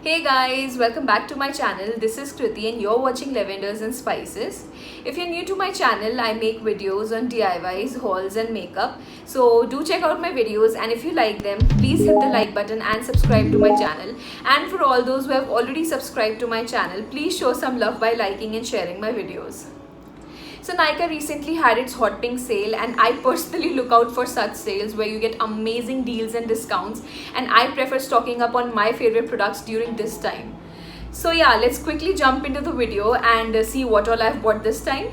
Hey guys, welcome back to my channel. This is Kriti and you're watching Lavenders and Spices. If you're new to my channel, I make videos on DIYs, hauls and makeup. So do check out my videos, and if you like them, please hit the like button and subscribe to my channel. And for all those who have already subscribed to my channel, please show some love by liking and sharing my videos. So Nykaa recently had its hot pink sale, and I personally look out for such sales where you get amazing deals and discounts, and I prefer stocking up on my favorite products during this time. So yeah, let's quickly jump into the video and see what all I've bought this time.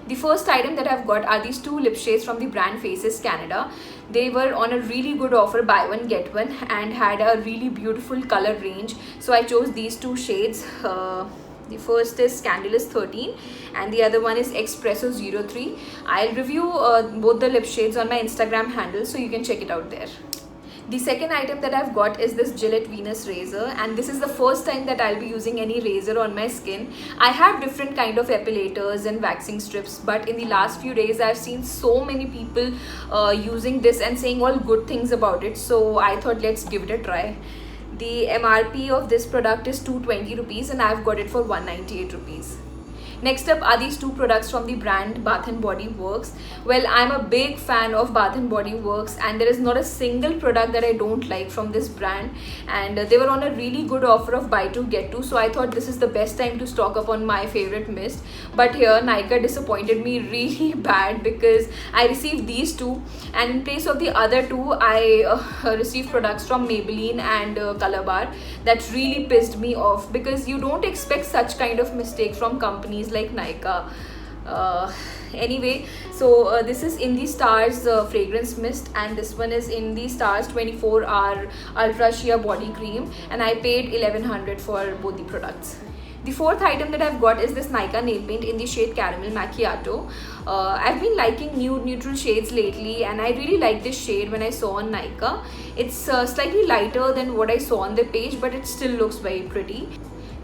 The first item that I've got are these two lip shades from the brand Faces Canada. They were on a really good offer, buy one get one, and had a really beautiful color range. So I chose these two shades. The first is Scandalous 13 and the other one is Espresso 03. I'll review both the lip shades on my Instagram handle, so you can check it out there. The second item that I've got is this Gillette Venus razor, and this is the first time that I'll be using any razor on my skin. I have different kind of epilators and waxing strips, but in the last few days I've seen so many people using this and saying all good things about it, so I thought let's give it a try. The MRP of this product is 220 rupees and I've got it for 198 rupees. Next up are these two products from the brand Bath & Body Works. Well, I'm a big fan of Bath & Body Works, and there is not a single product that I don't like from this brand, and they were on a really good offer of buy two get two, so I thought this is the best time to stock up on my favorite mist. But here Nykaa disappointed me really bad because I received these two, and in place of the other two I received products from Maybelline and Colorbar. That really pissed me off because you don't expect such kind of mistake from companies like Nykaa. Anyway, so this is in the Stars fragrance mist, and this one is in the Stars 24-hour Ultra Sheer Body Cream, and I paid 1100 for both the products. The fourth item that I've got is this Nykaa nail paint in the shade Caramel Macchiato. I've been liking nude neutral shades lately, and I really like this shade when I saw on Nykaa. It's slightly lighter than what I saw on the page, but it still looks very pretty.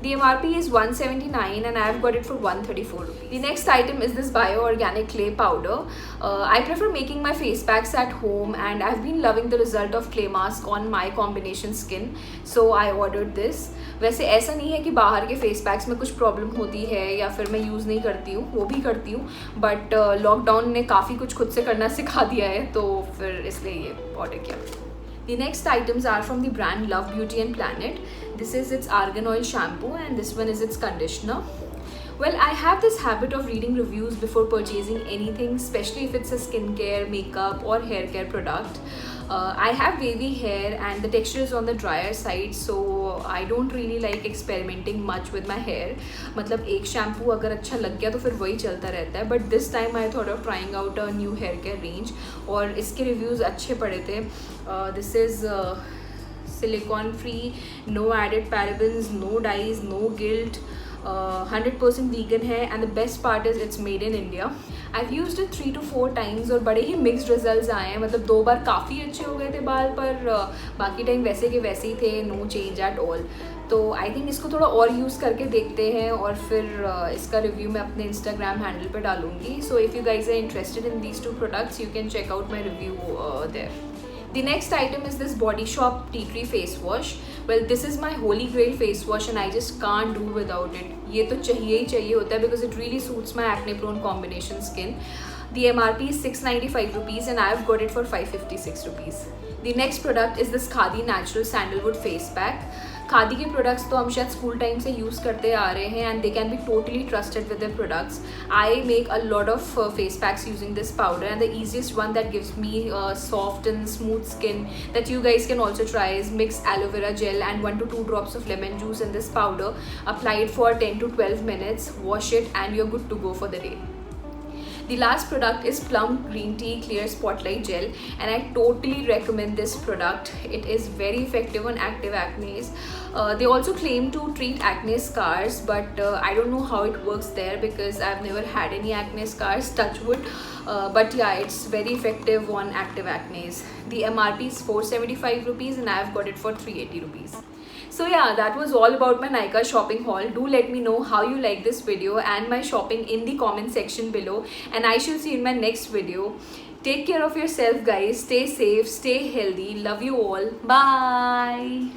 The MRP is 179 and I've got it for 134 rupees. The next item is this Bio Organic Clay Powder. I prefer making my face packs at home, and I've been loving the result of clay mask on my combination skin, so I ordered this. वैसे ऐसा नहीं है कि बाहर के face packs में कुछ problem होती है या फिर मैं यूज़ नहीं करती हूँ, वो भी करती हूँ, बट लॉकडाउन ने काफ़ी कुछ खुद से करना सिखा दिया है, तो फिर इसलिए ये ऑर्डर किया. The next items are from the brand Love Beauty and Planet. This is its argan oil shampoo and this one is its conditioner. Well, I have this habit of reading reviews before purchasing anything, especially if it's a skincare, makeup or hair care product. I have wavy hair and the texture is on the drier side, so I don't really like experimenting much with my hair. मतलब एक shampoo अगर अच्छा लग गया तो फिर वही चलता रहता है. But this time I thought of trying out a new hair care range और इसके reviews अच्छे पड़े थे. This is silicone free, no added parabens, no dyes, no guilt. 100% vegan है, and the best part is it's made in India. I've used it 3 to 4 times और बड़े ही mixed results आए हैं. मतलब 2 बार काफ़ी अच्छे हो गए थे बाल, पर बाकी टाइम वैसे के वैसे ही थे, no change at all. तो आई थिंक इसको थोड़ा और यूज़ करके देखते हैं और फिर इसका रिव्यू मैं अपने इंस्टाग्राम हैंडल पे डालूंगी. So if you guys are interested in these two products, you can check out my review there. The next item is this Body Shop Tea Tree Face Wash. Well, this is my holy grail face wash and I just can't do without it. ये तो चाहिए ही चाहिए होता है because it really suits my acne prone combination skin. The MRP is 695 rupees and I've got it for 556 rupees. The next product is this Khadi Natural Sandalwood Face Pack. Khadi के products तो हम शायद स्कूल टाइम से use करते आ रहे हैं, and they can be totally trusted with their products. I make a lot of face packs using this powder, and the easiest one that gives me soft and smooth skin that you guys can also try is mix aloe vera gel and 1 to 2 drops of lemon juice in this powder. Apply it for 10 to 12 minutes, wash it, and you're good to go for the day. The last product is Plum Green Tea Clear Spotlight Gel, and I totally recommend this product. It is very effective on active acne. They also claim to treat acne scars, but I don't know how it works there because I've never had any acne scars, touch wood. But yeah, it's very effective on active acne. The MRP is 475 rupees and I've got it for 380 rupees. So yeah, that was all about my Nykaa shopping haul. Do let me know how you like this video and my shopping in the comment section below, and I shall see you in my next video. Take care of yourself, guys. Stay safe, stay healthy. Love you all. Bye.